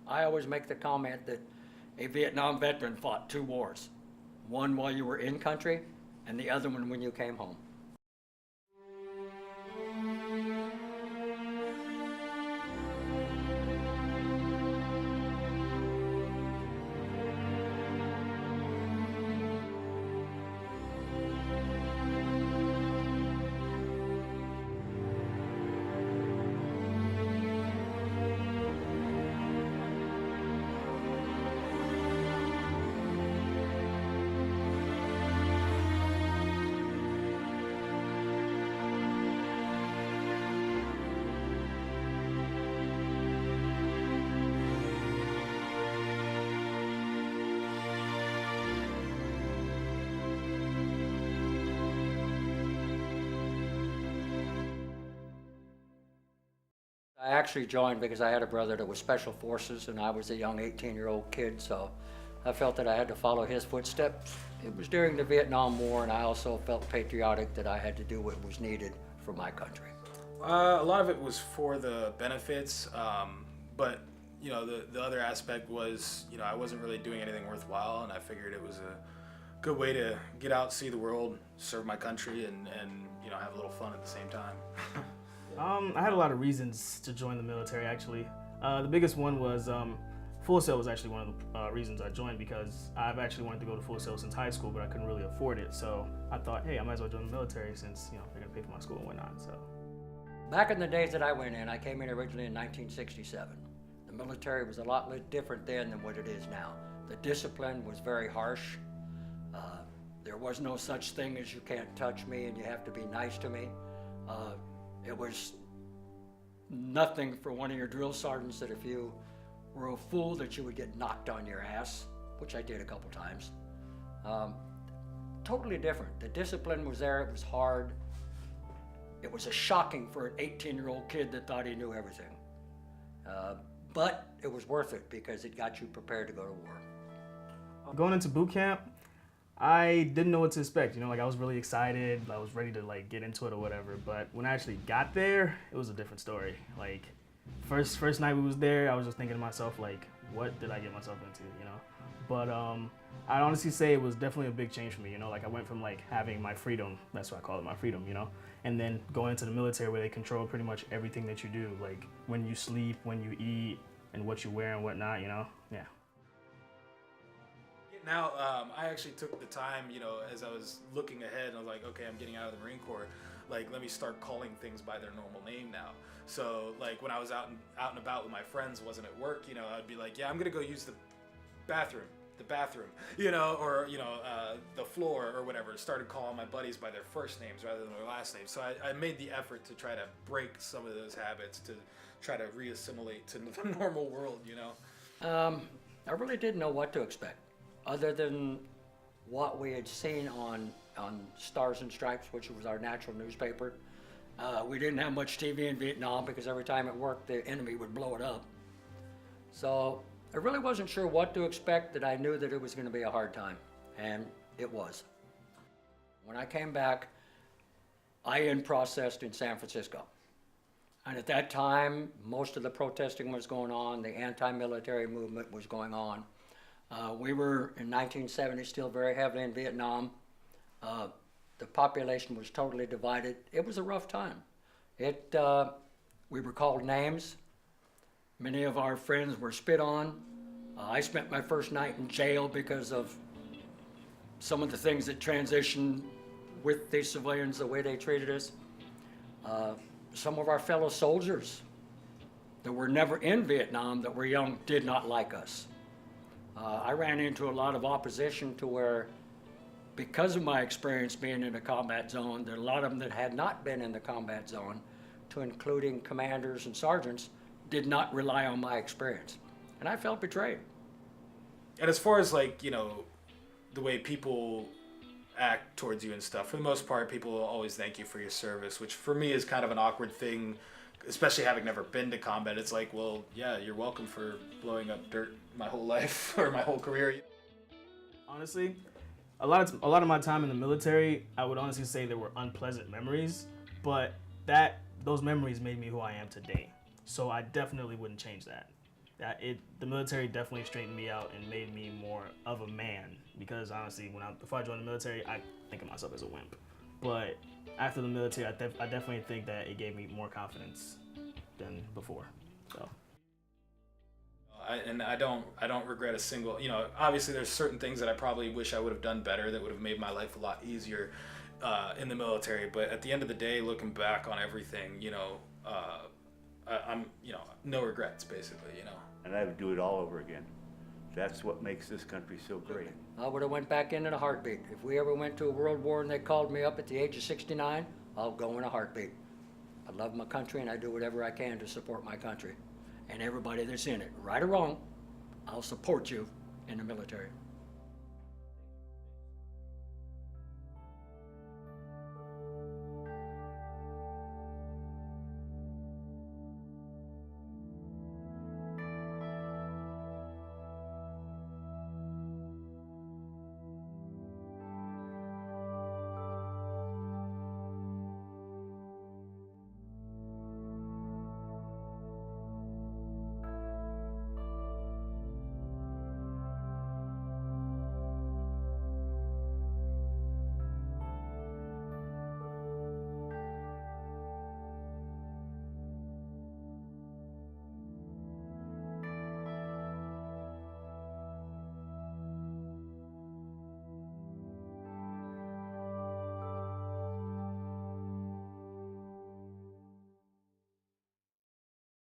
I always make the comment that a Vietnam veteran fought two wars, one while you were in country and the other one when you came home. I actually joined because I had a brother that was Special Forces and I was a young 18-year-old kid, so I felt that I had to follow his footsteps. It was during the Vietnam War, and I also felt patriotic that I had to do what was needed for my country. A lot of it was for the benefits, but the other aspect was I wasn't really doing anything worthwhile, and I figured it was a good way to get out, see the world, serve my country, and have a little fun at the same time. I had a lot of reasons to join the military, actually. The biggest one was Full Sail was actually one of the reasons I joined, because I've actually wanted to go to Full Sail since high school, but I couldn't really afford it. So I thought, hey, I might as well join the military since they're gonna pay for my school and whatnot. So Back in the days that I went in, I came in originally in 1967. The military was a lot different then than what it is now. The discipline was very harsh. There was no such thing as you can't touch me and you have to be nice to me. It was nothing for one of your drill sergeants that if you were a fool that you would get knocked on your ass, which I did a couple times. Totally different. The discipline was there, it was hard. It was shocking for an 18-year-old kid that thought he knew everything. But it was worth it because it got you prepared to go to war. going into boot camp, I didn't know what to expect. I was really excited. I was ready to get into it or whatever. But when I actually got there, it was a different story. First night we was there, I was just thinking to myself, what did I get myself into? But I'd honestly say it was definitely a big change for me. I went from having my freedom, that's what I call it, my freedom, and then going into the military where they control pretty much everything that you do, when you sleep, when you eat, and what you wear and whatnot. Yeah. Now, I actually took the time, as I was looking ahead, and I was like, okay, I'm getting out of the Marine Corps. Let me start calling things by their normal name now. So, when I was out and about with my friends, wasn't at work, I'd be like, yeah, I'm gonna go use the bathroom, or the floor or whatever. Started calling my buddies by their first names rather than their last names. So I made the effort to try to break some of those habits to try to reassimilate to the normal world. I really didn't know what to expect, other than what we had seen on Stars and Stripes, which was our natural newspaper. We didn't have much TV in Vietnam because every time it worked, the enemy would blow it up. So I really wasn't sure what to expect, that I knew that it was going to be a hard time, and it was. When I came back, I processed in San Francisco. And at that time, most of the protesting was going on, the anti-military movement was going on. We were, in 1970, still very heavily in Vietnam. The population was totally divided. It was a rough time. We were called names. Many of our friends were spit on. I spent my first night in jail because of some of the things that transitioned with the civilians, the way they treated us. Some of our fellow soldiers that were never in Vietnam, that were young, did not like us. I ran into a lot of opposition to where, because of my experience being in a combat zone, there are a lot of them that had not been in the combat zone, to including commanders and sergeants, did not rely on my experience. And I felt betrayed. And as far as the way people act towards you and stuff, for the most part, people will always thank you for your service, which for me is kind of an awkward thing, especially having never been to combat. It's like, well, yeah, you're welcome for blowing up dirt my whole life or my whole career. Honestly, a lot of my time in the military, I would honestly say there were unpleasant memories, but those memories made me who I am today. So I definitely wouldn't change that. the military definitely straightened me out and made me more of a man. Because honestly, before I joined the military, I think of myself as a wimp. But after the military, I definitely think that it gave me more confidence than before. So. I don't regret a single. You know, obviously there's certain things that I probably wish I would have done better that would have made my life a lot easier in the military. But at the end of the day, looking back on everything, you know, I'm no regrets basically. You know. And I would do it all over again. That's what makes this country so great. I would have went back in a heartbeat. If we ever went to a world war and they called me up at the age of 69, I'll go in a heartbeat. I love my country and I do whatever I can to support my country. And everybody that's in it, right or wrong, I'll support you in the military.